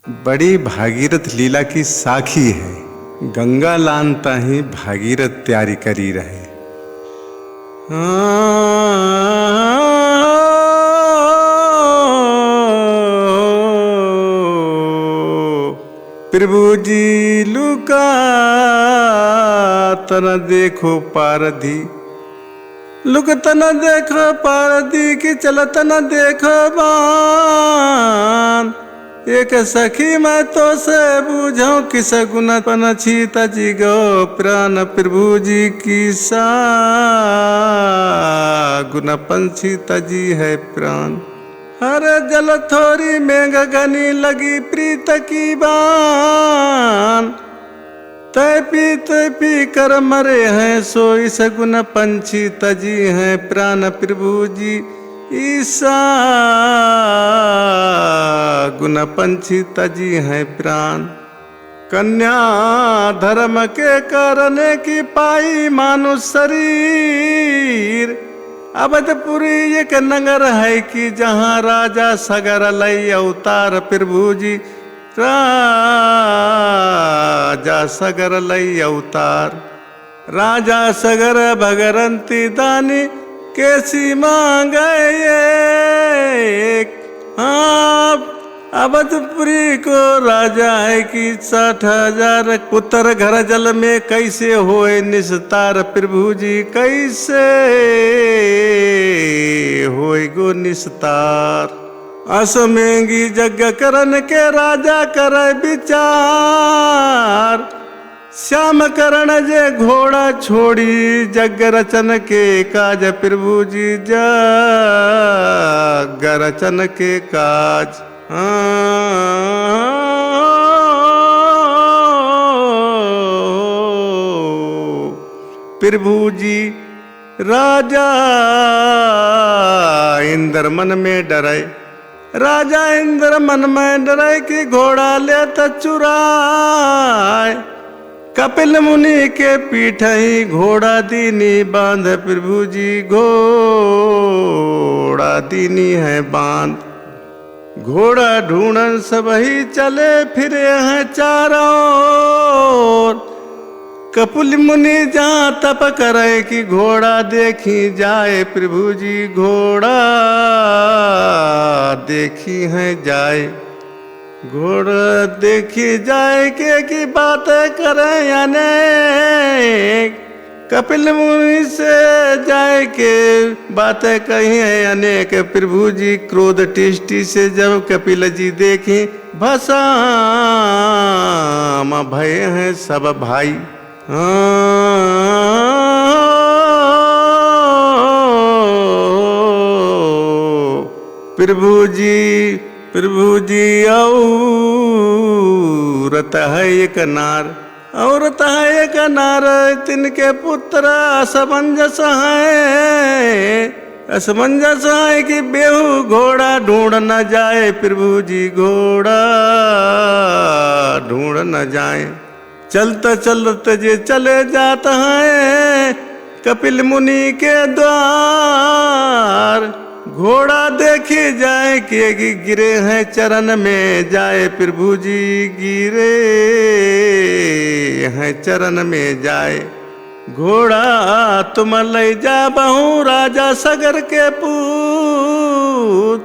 बड़ी भागीरथ लीला की साखी है। गंगा लान ताही भागीरथ तैयारी करी रहे। प्रभु जी लुका तना देखो पारधी, लुक तना देखो पारधी की चलत न देखो बान। एक सखी मैं तो से बूझो किस गुण पन छीत जी गो प्राण। प्रभु जी की सा गुण पंछी तजी है प्राण। हरे जल थोड़ी में गगनी लगी प्रीत की बान। तय पी कर मरे हैं सोई सगुन पंछी तजी हैं प्राण। प्रभु जी ईसा गुण पंछी तजी हैं प्राण। कन्या धर्म के करने की पाई मानुष शरीर। अवधपुरी एक नगर है कि जहाँ राजा सगर लई अवतार। प्रभु जी राजा सगर लई अवतार। राजा सगर भगरंती दानी कैसी मांगे एक। अवधपुरी को राजा है कि 60,000 पुत्र घर जल में कैसे होए निस्तार। प्रभु जी कैसे होए गो निस्तार। असमेंगी यज्ञ करन के राजा करे विचार। श्याम करण जे घोड़ा छोड़ी जग रचन के काज। प्रभु जी जग रचन के काज। प्रभु जी राजा इंद्र मन में डरे। राजा इंद्र मन में डरे कि घोड़ा ले त चुराए। कपिल मुनि के पीठ ही घोड़ा दीनी बांध। प्रभु जी घोड़ा दीनी है बांध। घोड़ा ढूंढन सब ही चले फिरे हैं चारों ओर। कपिल मुनि जहाँ तप करे कि घोड़ा देखी जाए। प्रभु जी घोड़ा देखी है जाए। घोड़ा देखी जाए के की बातें करें अनेक। कपिल मुनि से जाए के बातें कही है अनेक। प्रभु जी क्रोध टिष्टि से जब कपिल जी देखे भसाम भय हैं सब भाई। प्रभु जी औरत है एक नार। औरत है एक नार तिनके पुत्र असमंजस है। असमंजस है कि बेहू घोड़ा ढूंढ न जाए। प्रभु जी घोड़ा ढूंढ न जाए। चलते चलते जे चले जाता है कपिल मुनि के द्वार। घोड़ा देखी जाए कि गिरे हैं चरण में जाए। प्रभु जी गिरे हैं चरण में जाए। घोड़ा तुम ले जा बहु राजा सगर के पूत।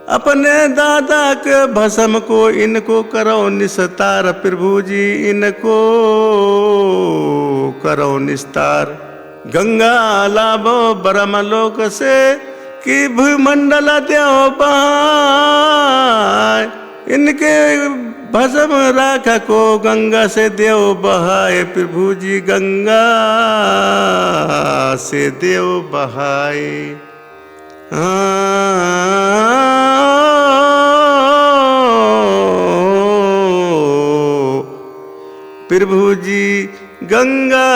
अपने दादा के भस्म को इनको करो निस्तार। प्रभु जी इनको करो निस्तार। गंगा लाभो ब्रह्मलोक से कि भूमंडल देव बहाय। इनके भस्म राख को गंगा से देव बहाए। प्रभु जी गंगा से देव बहाए। प्रभु जी गंगा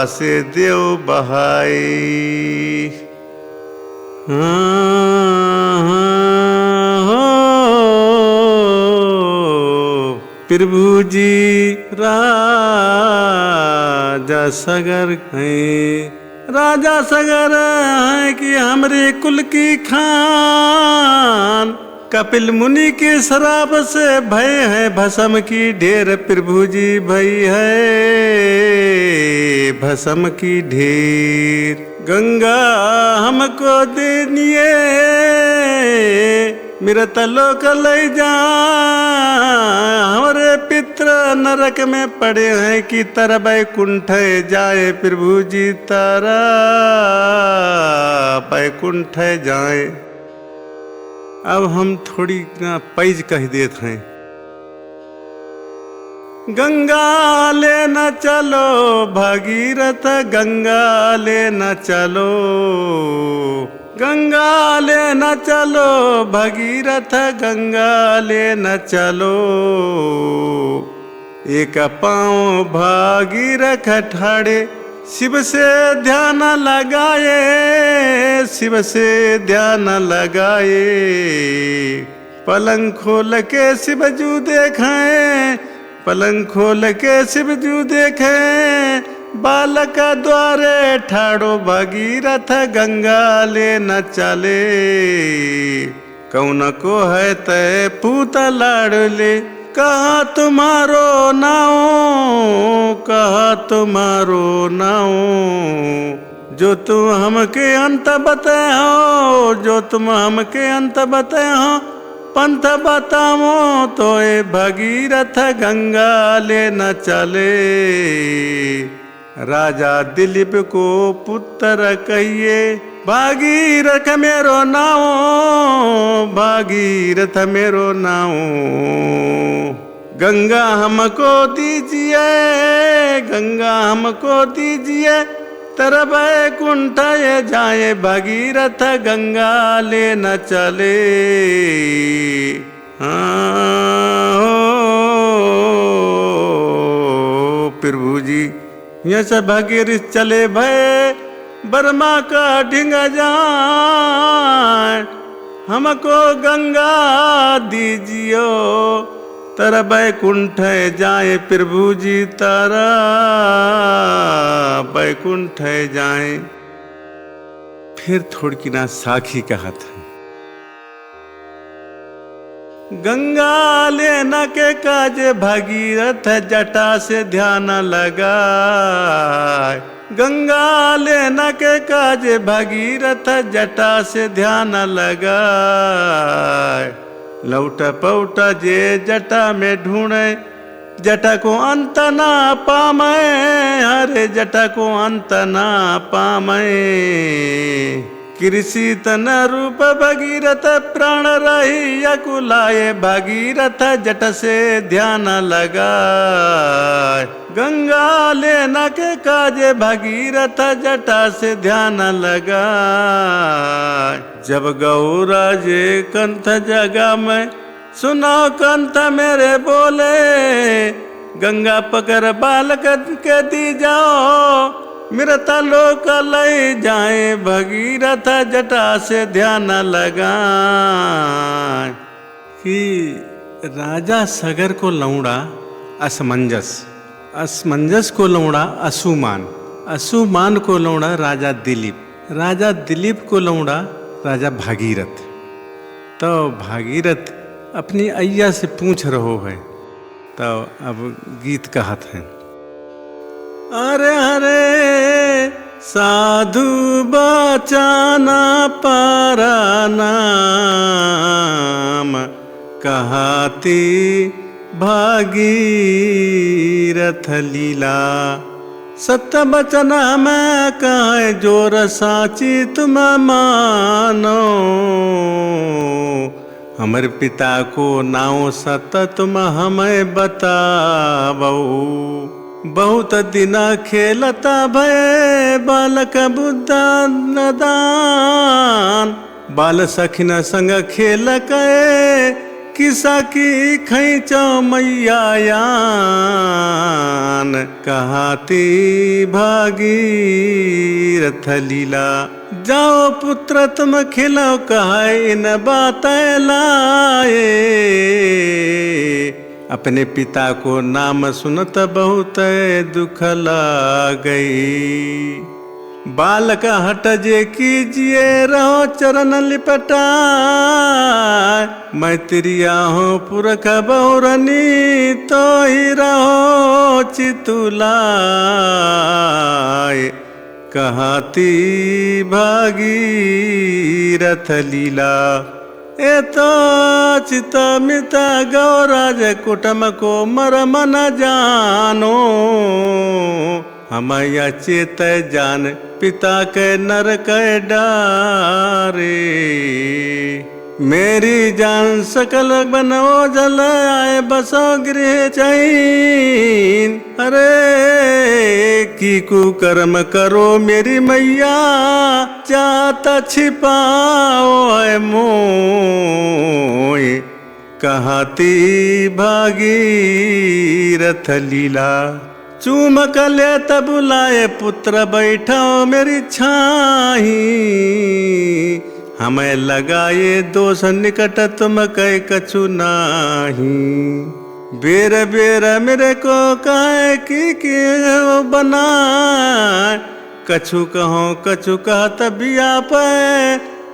से देव बहाए। प्रभु जी राजा सगर हैं। राजा सगर है कि हमरे कुल की खान। कपिल मुनि के श्राप से भय है भस्म की ढेर, प्रभु जी भई है भस्म की ढेर। गंगा हमको देनिए मृत लोक ले जा, हमारे पित्र नरक में पड़े हैं कि तर बैकुंठ जाए, प्रभु जी तारा बैकुंठ जाए। अब हम थोड़ी पैज कह देते हैं। गंगा ले न चलो भागीरथ, गंगा ले न चलो, गंगा ले न चलो भगीरथ, गंगा ले न चलो। एक पाँव भागीरथ ठाड़े, शिव से ध्यान लगाए, शिव से ध्यान लगाए। पलंग खोल के शिवजू देखें, पलंग खोल के शिवजू देखें, बालक द्वारे ठाड़ो भगीरथ, गंगा ले न चले। कौन को है तय पूत लाडले, कहा तुम्हारो नाओ, कहा तुम्हारो नाओ। जो तुम हमके अंत बताए हो, जो तुम हमके अंत बताए हो, पंथ बताओ तो ए भगीरथ, गंगा ले न चले। राजा दिलीप को पुत्र कहिए, भागीरथ मेरो नाओ, भागीरथ मेरो नाओ। गंगा हमको दीजिए, गंगा हमको दीजिए, तर बैकुंठ जाए भगीरथ, गंगा ले न चले। प्रभु जी यहाँ से भगीरथ चले भय, बर्मा का ढिंग जाए, हमको गंगा दीजियो, तर बैकुंठ जाए, प्रभु जी तारा बैकुंठ जाए। फिर थोड़ी की ना साखी कहा था। गंगा लेना के काज भगीरथ, जटा से ध्यान लगाए। गंगा लेना के काज भगीरथ, जटा से ध्यान लगाए। लौटा पौटा जे जटा में ढूंढे, जटा को अंत ना पामे, हरे जटा को अंत ना पामे। कृषि तन रूप भगीरथ, प्राण रही अकुलाए, भगीरथ जट से ध्यान लगाए। गंगा लेना के काजे भगीरथ, जटा से ध्यान लगाए। जब गौरा जे कंठ जगा में, सुनो कंठ मेरे बोले, गंगा पकड़ बालक के दी जाओ, मृत लोक ले जाए, भगीरथ जटा से ध्यान लगाए। कि राजा सगर को लौड़ा असमंजस, असमंजस को लौड़ा असुमान, असुमान को लौड़ा राजा दिलीप, राजा दिलीप को लौड़ा राजा भागीरथ। तो भागीरथ अपनी अय्या से पूछ रहो है। तो अब गीत कहत है। अरे हरे साधु बचाना पारा नाम, कहाती भागीरथ लीला। सत्य बचन में कहे जोर साची तुम मानो, हमर पिता को नाओ सत तुम हमें बताओ। बहुत दिना खेलता भय बालक बुद्ध नदान, बाल सखिन संग खेल कहे किसा की खैचो मैयायान। कहाती भागीरथ लीला, जाओ पुत्र तुम खिलो कहे इन बातें लाए। अपने पिता को नाम सुनत बहुत दुख ला गई। बालक हट जे कीजिए रहो चरण लिपटाए, मैत्रिया हो पुरख बहुरनी तो ही रहो चितुलाए। कहाती भागीरथ लीला ए तो चिता मिता गौराज कुटुम को मरम न जानो, हमया चेत जान पिता के नर के डारे। मेरी जान सकल बनो जल आए बसो गृह चैन, अरे की कुकर्म करो मेरी मैया चाहता छिपाओ है मोय। कहाती भागीरथ लीला चूमक ले तब बुलाए पुत्र बैठो मेरी छाही, हमें लगाए दोष निकट तुम कह कछु नाही। बेर बेर मेरे को कहे कि बनाए, कछु कहो कछु कहत बिया पे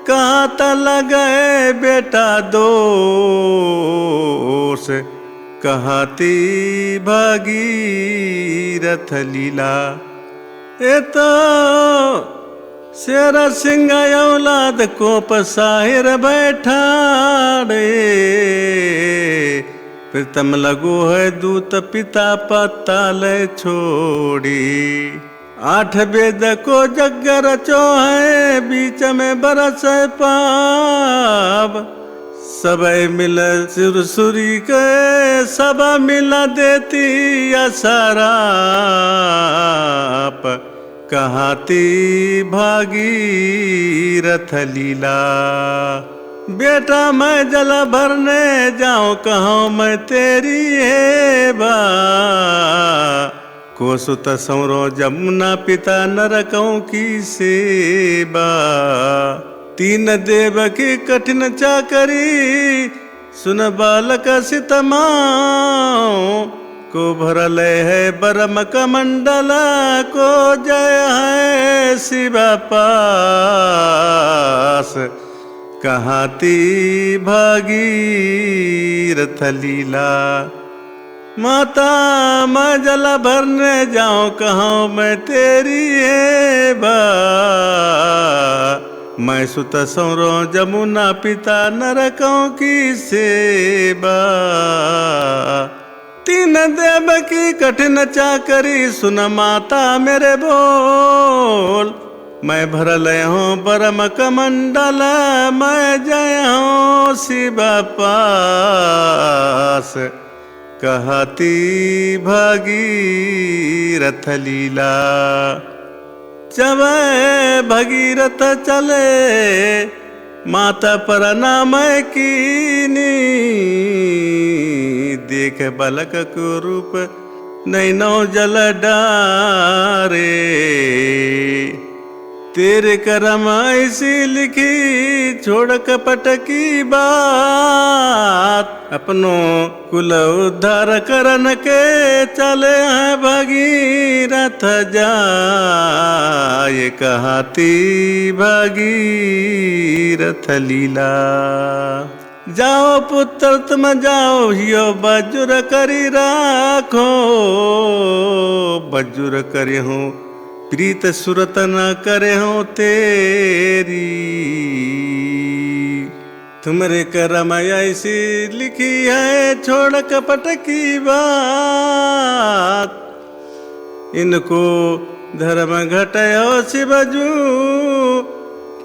कहत लगे बेटा दोष। कहाती भागीरथ लीला ए तो शेर सिंह औलाद को पसाहिर बैठा रे, प्रीतम लगो है दूत पिता पताल छोड़ी। 8 वेद को जग रचो है बीच में बरस पाप, सब मिल सुरसुरी के सब मिला देती असराप। कहाती भागीरथ लीला बेटा मैं जल भरने जाऊं कहूँ मैं तेरी है बा, को सुत सौरो जमुना पिता नरकों की सेवा। 3 देव की कठिन चाकरी सुन बालक सितमाओ, को भरल है बरम कमंडल को जय है शिव पास। कहाती भागीरथ लीला माता मैं जल भरने जाऊं कहूँ मैं तेरी है बा, मैं सुत सौरो जमुना पिता नरकों की सेवा। 3 देव की कठिन चाकरी सुन माता मेरे बोल, मैं भरल हूँ बरम कमंडल मैं जय हूँ शिव पास। कहाती भागीरथ लीला जब भगीरथ चले माता पर नाम कीनी, देख बालक को रूप नैनो जल डारे। तेरे करम ऐसी लिखी छोड़ कपट की बात, अपनों कुल उद्धार करन के चले हैं भगीरथ जाए। कहाती भगीरथ लीला जाओ पुत्र तुम जाओ हियो बजुर करी राखो, बजुर करे हूँ प्रीत सुरत न करे हूँ तेरी। तुम्हारे करम ऐसी लिखी है छोड़ कपट की बात, इनको धर्म घटयो शिवजू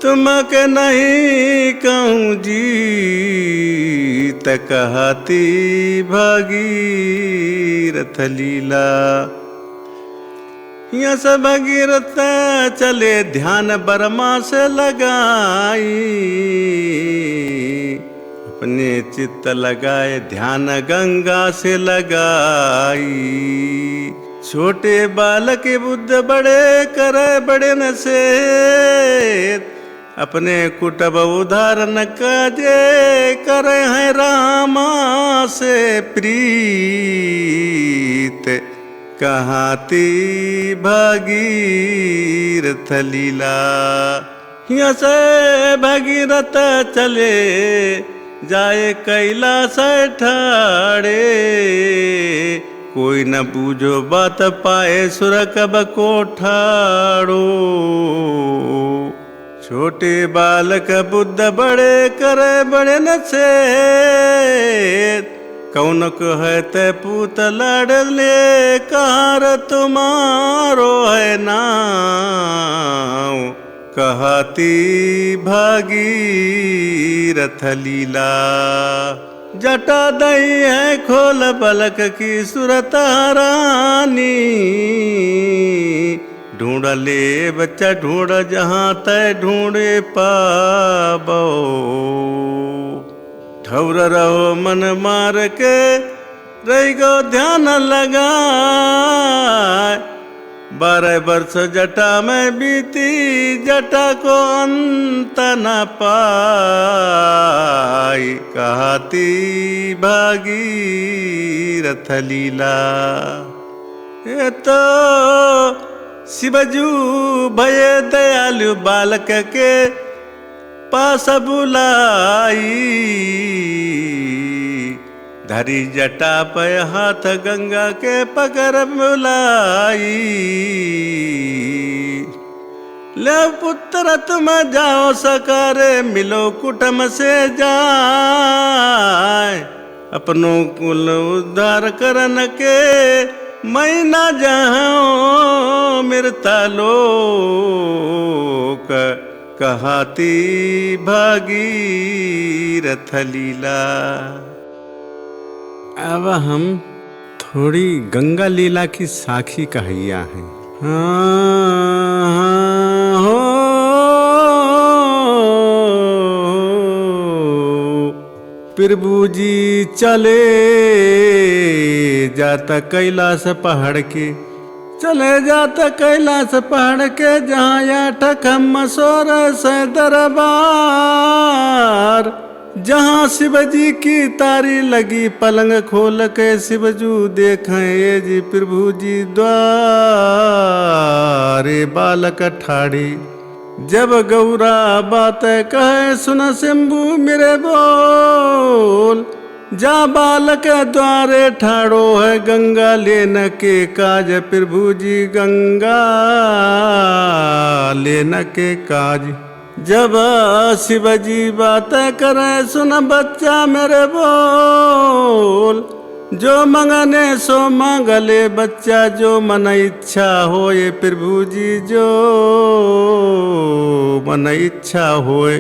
तुमके नहीं कहूँ जीत। कहाती भागीरथ लीला यहाँ से भगीरथ चले ध्यान बरमा से लगाई, अपने चित्त लगाए ध्यान गंगा से लगाई। छोटे बालक बुद्ध बड़े करे बड़े न से, अपने कुटब उदाहरण काजे करे हैं रामा से प्रीत। कहाँ ती भागीरथ लीला। यहाँ से भागीरथ चले जाए कैलाश ठाड़े, कोई न बूझो बात पाए सुर कब को ठाड़ो। छोटे बालक बुद्ध बड़े करे बड़े नचे, कौन कहे ते पूत लाडले कार तुम्हारो है नाम, कहती भागीरथ लीला। जटा दई है खोल पलक की सुरत रानी, ढूंढ ले बच्चा ढूंढ जहाँ तय ढूंढे पाबो। ठौर रहो मन मार के रही गो ध्यान लगा, 12 वर्ष जटा में बीती जटा को अंत न पाई, कहती भागीरथ लीला। ये तो शिवजू भय दयालु बालक के पास बुलाई, धरी जटा पे हाथ गंगा के पकड़ बुलाई। ले पुत्र तुम जाओ सकारे मिलो कुटुम से जाए, अपनों कुल उद्धार करन के मैं न जाऊं मृता लोक, कहती भागीरथ लीला। अब हम थोड़ी गंगा लीला की साखी कहिया हैं। प्रभु जी चले जाता कैलाश पहाड़ के, चले जाता कैलाश पहाड़ के, जहाँ या ठकम सोर से दरबार, जहाँ शिवजी की तारी लगी पलंग खोल के शिवजू देखें ये जी प्रभु जी द्वारे बालक ठाड़ी। जब गौरा बात कहे सुन शंभु मेरे बोल, जा बालक द्वारे ठाड़ो है गंगा लेन के काज, प्रभु जी गंगा लेन के काज। जब शिवजी बात करे सुन बच्चा मेरे बोल, जो मंगने सो मांगले बच्चा, जो मन इच्छा होए प्रभु जी जो मन इच्छा होए।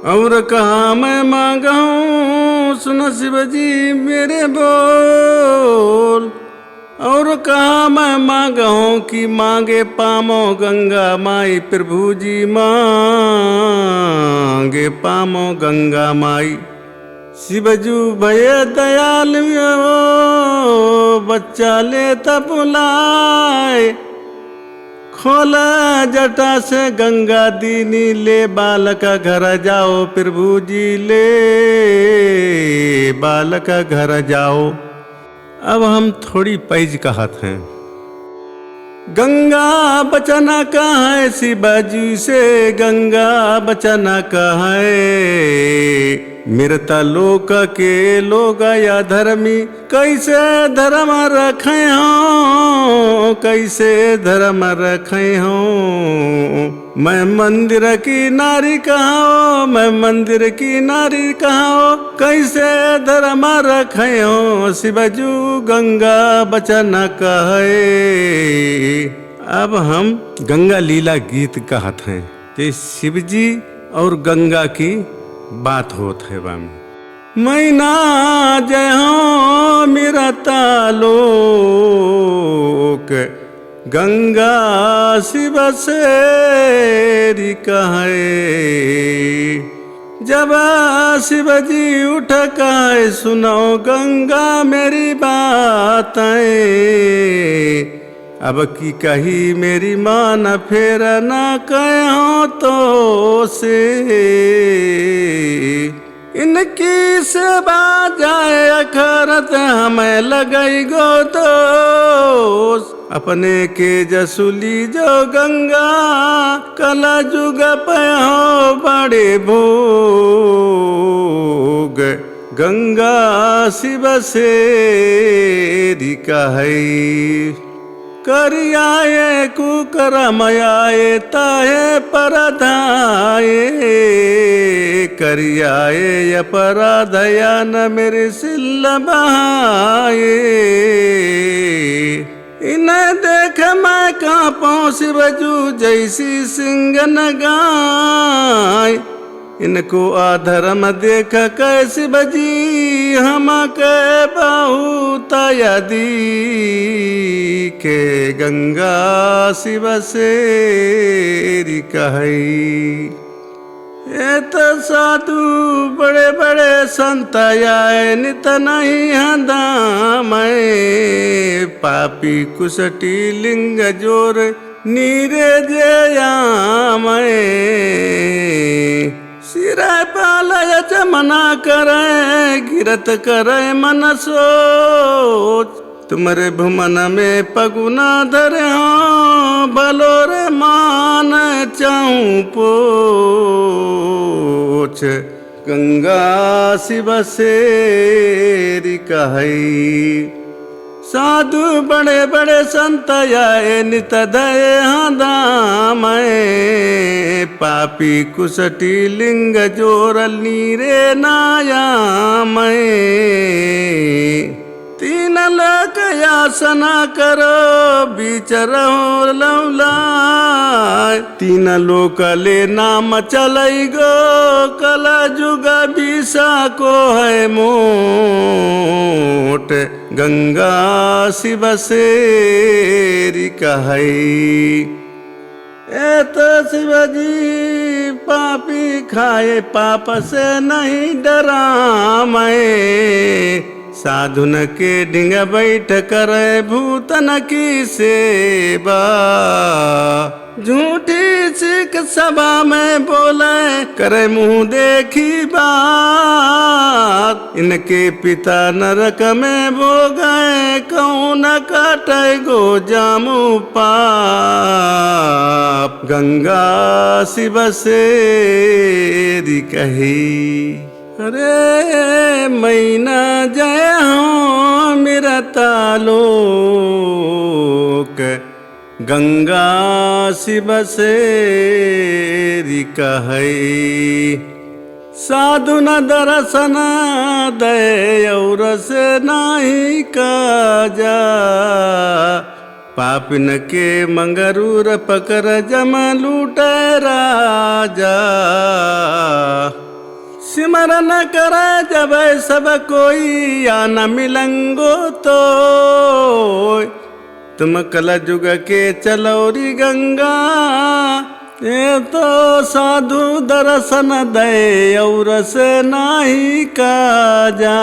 और कहाँ मैं मांगूं सुन शिवजी मेरे बोल, और कहाँ मैं मांगूं कि मांगे पामो गंगा माई, प्रभु जी मांगे पामो गंगा माई। शिवजू भय दयालु बच्चा ले बुलाए, खोला जटा से गंगा दीनी ले बालक घर जाओ, प्रभु जी ले बालक घर जाओ। अब हम थोड़ी पैज कहत हैं। गंगा बचना कहाँ शिवजी से गंगा बचना कहाँ, मृत लोक के लोग या धर्मी कैसे धर्म रखे हो, कैसे धर्म रखे हो। मैं मंदिर की नारी कहाँ, मैं मंदिर की नारी कहाँ, कैसे धर्म रखे हो। शिवजू गंगा बचन कहे। अब हम गंगा लीला गीत कहत हैं, ते शिवजी और गंगा की बात होत है बाम। मैना जय हो मेरा तालोक, गंगा शिव सेरी कहे। जब शिवजी उठ कहे सुनो गंगा मेरी बातें, अब की कही मेरी मान फेर न कहो तो से। इनकी सेवा जाए अखरत हमें लगई गो तो अपने के जसुली जो गंगा कला जुग पहो बड़े भोग गंगा शिव से कहई करियाए कुकरमयाए ताहे परधाए करियाए अपराधया न मेरे सिल बहाए इन्हें देख मैं कांपो शिवजू जैसी सिंह न गाय इनको आधर्म देख कैसे बजी हम के बहुत यदि के गंगा शिव से कहई ये तो साधु बड़े बड़े संत आए नित नहीं हदाम पापी कुशटी लिंग जोर नीरे जयाम सिरा पालय चमना करे गिरत करे मन सोच तुम्हारे भुमन में पगुना धरे हो भलो रे मान चाहूं पोछ गंगा शिव से कहई साधु बड़े बड़े संत आए नित दये दाम पापी कुशटी लिंग जोर नीरे नायाम तीन लोक यासना करो बीच रहो लौलाय तीन लोक ले नाम चलई गो कला जुग बीसा को है मोट गंगा शिव से कहई ए तो शिवजी पापी खाए पाप से नहीं डरामय साधुन के डिंग बैठ करे भूतन की सेवा झूठी सिख सभा में बोले करे मुंह देखी बात इनके पिता नरक में भोगे कौन काटे गो जामू पाप गंगा शिव से कही अरे मैना जय हो मेरा तालोक गंगा शिव से कहई साधु न दर्शन दे और से नहीं काजा पापिन के मंगरूर पकर जम लूटे राजा सिमरन करे जब सब कोई या न मिलंगो तो तुम कल जुग के चलौरी गंगा ये तो साधु दर्शन दे और से नहीं काजा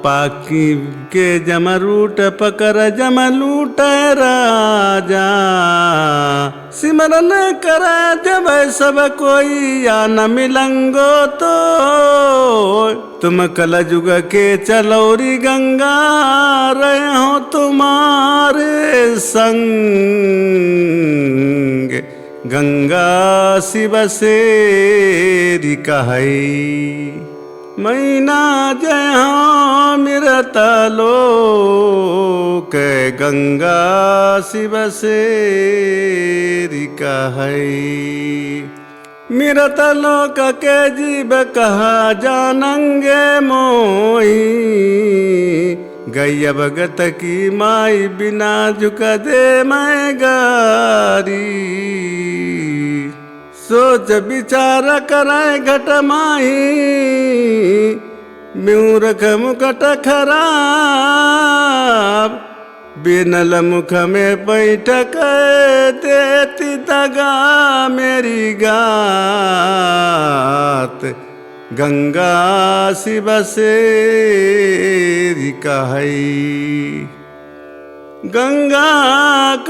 पाकी के जम रूट पकर जम लूट राजा सिमरन कर जब सब कोई या न मिलंगो तो तुम कल जुग के चलौरी गंगा रहे हो तुम्हारे संग गंगा शिव से कहई मैना जय हो मिरता लोक गंगा शिव से कहई मिरत लोक के जीव कहा जानंगे मोही गैया भगत की माई बिना झुक दे मैं गारी सोच विचार करे घट माही म्यूरख मुकट खराब बिनल मुख में बैठक देती दगा मेरी गात गंगा शिव से कहई गंगा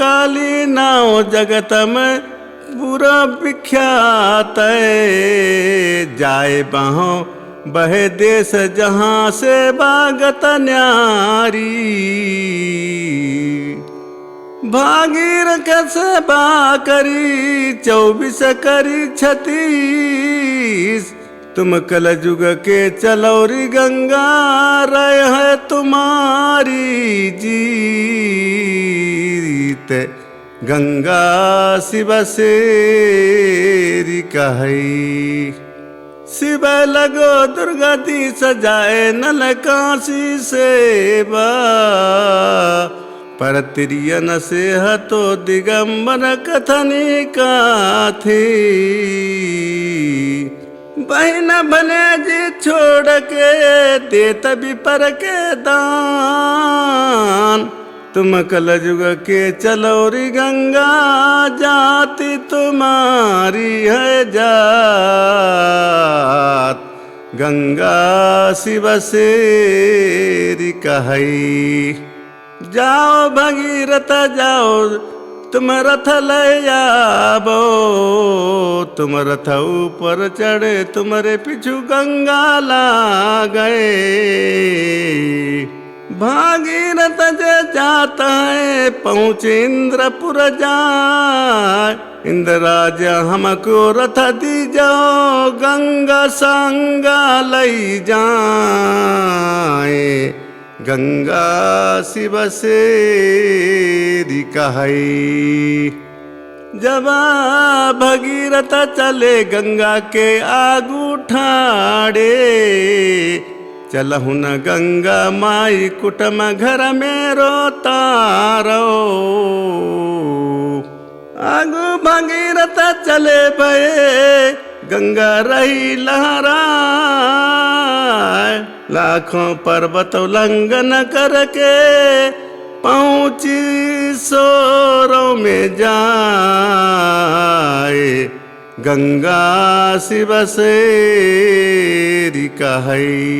काली नाव जगत में बुरा विख्यात जाए बहों बहे देश जहाँ से बागत न्यारी भागीरथ से बा करी 24 करी 36 तुम कल युग के चलौरी गंगा रहे है तुम्हारी जीत गंगा शिव सेरी कहई शिव लगो दुर्गा दी सजाए नल काशी सेवा पर तिरियन से हतो दिगंबर कथनी का थी बहन बने जी छोड़ के देत भी पर के दान तुम कल युग के चलौरी गंगा जाति तुम्हारी है जात गंगा शिव सेरी कहई जाओ भगीरथ जाओ तुम रथ ले आवो तुम रथ ऊपर चढ़े तुम्हारे पीछू गंगा ला गए भागीरथ जे जाता है पहुँचे इंद्रपुर जाए इंद्रराज हमको रथ दी जाओ गंगा संगा लई जाए गंगा शिव सेरी कहई जब भगीरथ चले गंगा के आगू ठाड़े चलहु न गंगा माई कुटम घर में रोता रो आगू भगीरथ चले भये गंगा रही लहराए लाखों पर्वत उल्लंघन करके पहुँची सोरों में जाए गंगा शिव सेरी कहई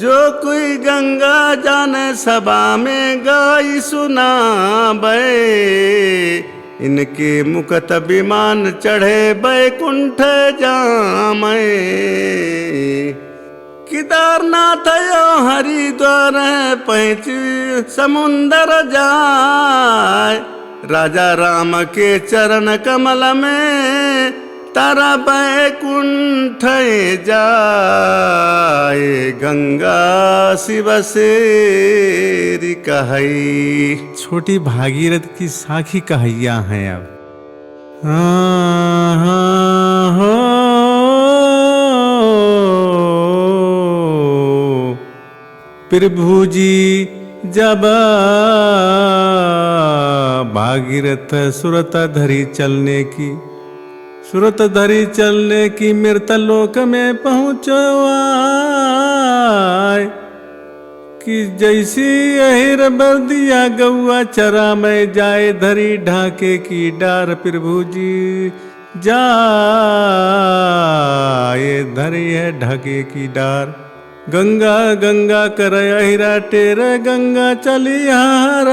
जो कोई गंगा जाने सभा में गाई सुनाबे इनके मुकत विमान चढ़े बैकुंठ जामे केदारनाथ यो हरिद्वार पहुँच समुंदर जाए राजा राम के चरण कमल में तारा बैकुंठ जाए गंगा शिव सेरी कहई छोटी भागीरथ की साखी कहैया हैं अब हाँ हाँ हो प्रभु जी जब भागीरथ सुरत धरी चलने की मृतलोक में पहुँचो आए कि जैसी अहिर बर्दिया गौआ चरा में जाए धरी ढाके की डार प्रभु जी जाए धरी है ढाके की डार गंगा गंगा कर अहिरा टेर गंगा चली हाराय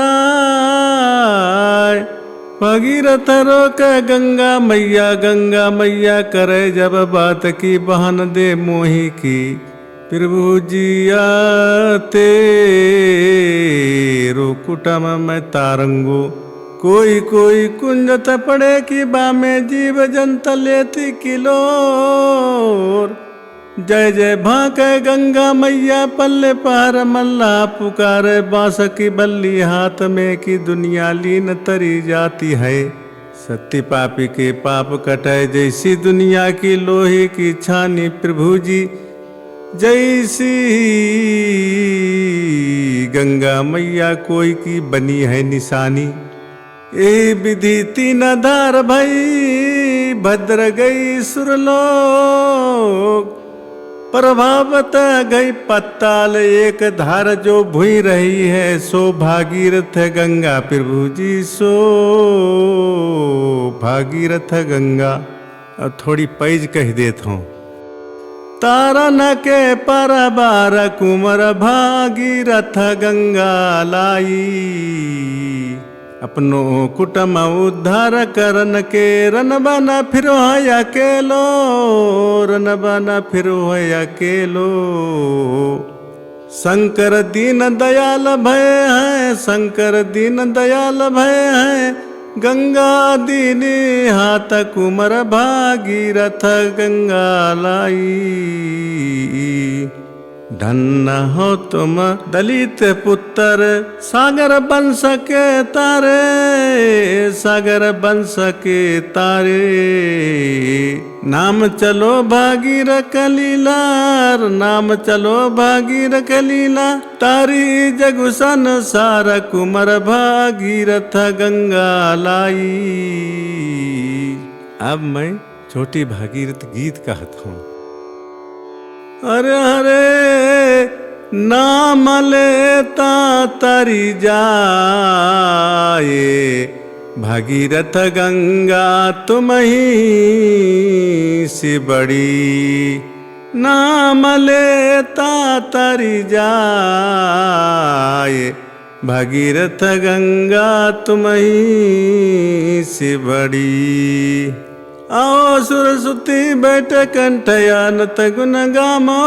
भगीरथ रोक गंगा मैया करे जब बात की बहन दे मोही की प्रभु जी आते रो कुटम में तारंगो कोई कुंजत पड़े कि बामे जीव जंत लेती किलोर जय जय भाक गंगा मैया पल्ले पार मल्ला पुकारे बांस की बल्ली हाथ में की दुनिया लीन तरी जाती है सत्य पापी के पाप कटे जैसी दुनिया की लोहे की छानी प्रभु जी जैसी गंगा मैया कोई की बनी है निशानी ए विधि तीन धार भई भद्र गई सुरलोक प्रभावत गई पत्ताल एक धार जो भुई रही है सो भागीरथ गंगा प्रभु जी सो भागीरथ गंगा। अब थोड़ी पैज कह देता हूँ तारन के पर बार कुमर भागीरथ गंगा लाई अपनो कुटुम उद्धार करन के रन बना फिरो है अकेलो, रन बना फिरो है अकेलो। शंकर दीन दयाल भय है, शंकर दीन दयाल भय है, गंगा दीनी हाथ कुमर भागीरथ गंगा लाई। धन्य हो तुम दलित पुत्र, सागर बन सके तारे, सागर बन सके तारे। नाम चलो भागीरथ लीला, नाम चलो भागीरथ लीला, तारी जग संसार कुमर भागीरथ गंगा लाई। अब मैं छोटी भागीरथ गीत कहता हूँ। अरे हरे नाम लेता तरी जाए, भागीरथ गंगा तुम ही से बड़ी। नाम लेता तरी जाए, भागीरथ गंगा तुम ही से बड़ी। आओ सुरसुती बैठ कंठयानत गुण गामो,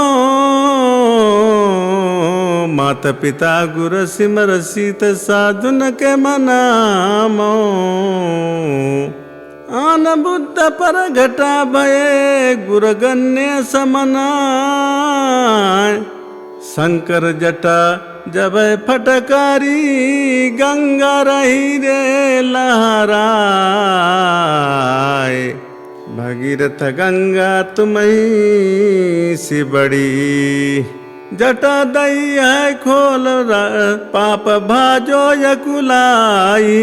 माता पिता गुर सिमर सीत साधुन के मनामो। आन बुद्ध पर घटा भये, गुर गण्य समनाय, शंकर जटा जब फटकारी, गंगा रही रे लहराए। भागीरथ गंगा तुम ही से बड़ी। जटा दई है खोल पाप भाजो यकुलाई,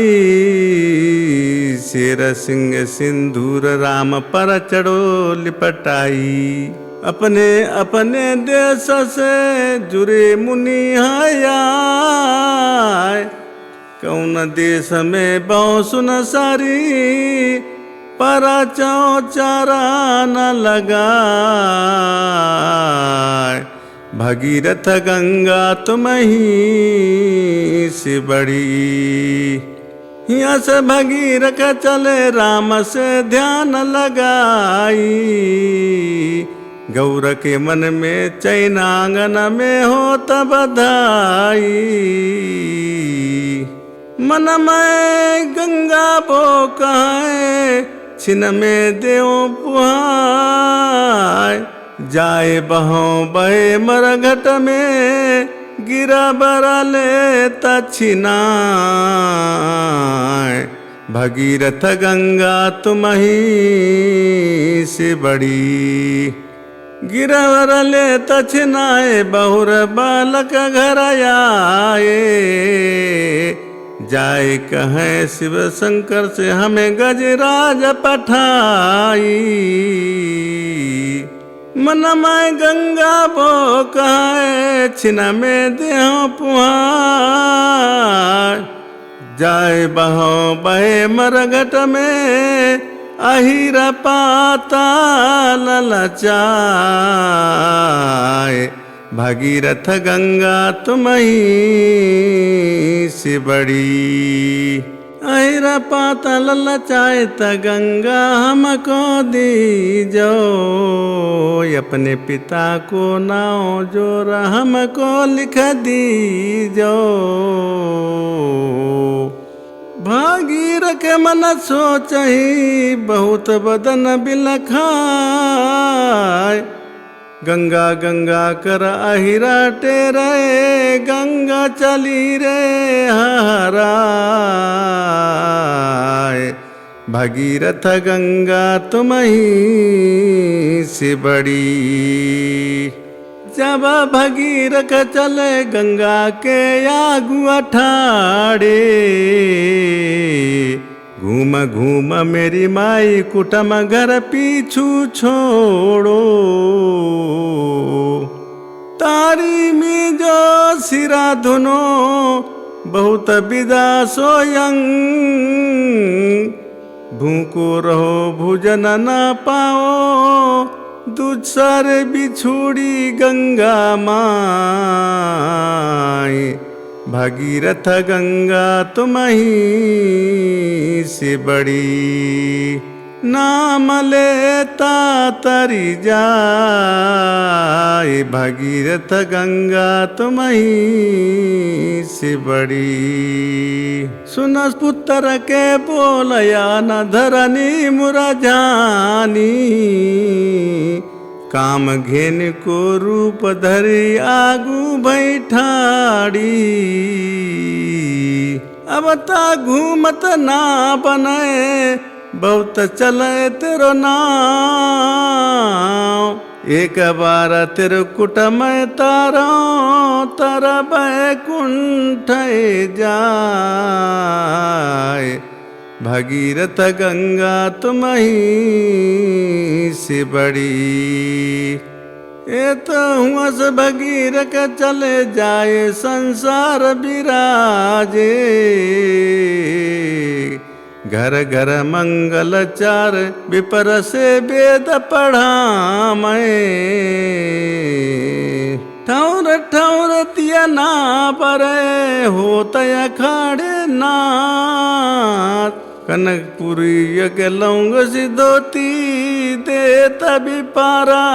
शेर सिंह सिंदूर राम पर चढ़ो लिपटाई। अपने अपने देश से जुरे मुनि है, कौन देश में बहु सुन सारी, परा चौ चारा न लगा। भागीरथ गंगा तुम ही से बड़ी। यहाँ से भगीरथ चले राम से ध्यान लगाई, गौर के मन में चैन आंगन में हो तब बधाई। मन में गंगा बो कहे, छिन में देव पुहाय, जाए बहो बहे मरघट में, गिरा बरा ले तछिनाय। भगीरथ गंगा तुम ही से बड़ी। गिरवर ले तछनाए, बहुर बालक घर आए, जाए कहें शिव शंकर से हमें गजराज पठाई। मन में गंगा बो कहे, छिना में देह पुहार, जाए बहो बहे मरघट में, अहिरा पाताल लचाए। भागीरथ गंगा तुम ही से बड़ी। अहिरा पाताल लचाए त गंगा हमको दीजो, अपने पिता को नाओ जोर हमको लिख दीजो। भागीरथ के मन सोचही, बहुत बदन बिलखाय, गंगा गंगा कर अहिरा टेरे, गंगा चली रे हराय। भागीरथ गंगा तुम ही से बड़ी। जब भगीरथ चले गंगा के आगू अठाड़े, घूम घूम मेरी माई कुटम घर पीछू छोड़ो। तारी में जो सिरा धुनो, बहुत विदा सोयंग, भूको रहो भोजन न पाओ, दूसर बिछुड़ी गंगा माई। भगीरथ गंगा तुम ही से बड़ी। नाम लेता तरी जाए, भगीरथ गंगा तुम ही से बड़ी। सुनस पुत्र के बोलया न धरनी मुरझानी, काम घेन को रूप धरी आगू बैठाड़ी। अब ता घूमत ना बने, बहुत चले तेरो नाम। एक बार तेरो कुटम तारो, तर बैकुंठ जाए। भगीरथ गंगा तुम ही से बड़ी। ए तो हुआ से भगीरथ चले जाए, संसार विराजे। घर घर मंगल चार, विपर से वेद पढ़ा मैं। ठौर ठौर तिया ना परे, होत अखाड़े नाथ। कनकपुरी के लौंग सिद्धोती, दे तभी पारा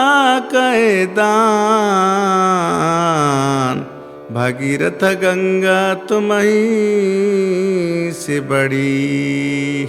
कहे दान। भगीरथ गंगा तुम ही से बड़ी।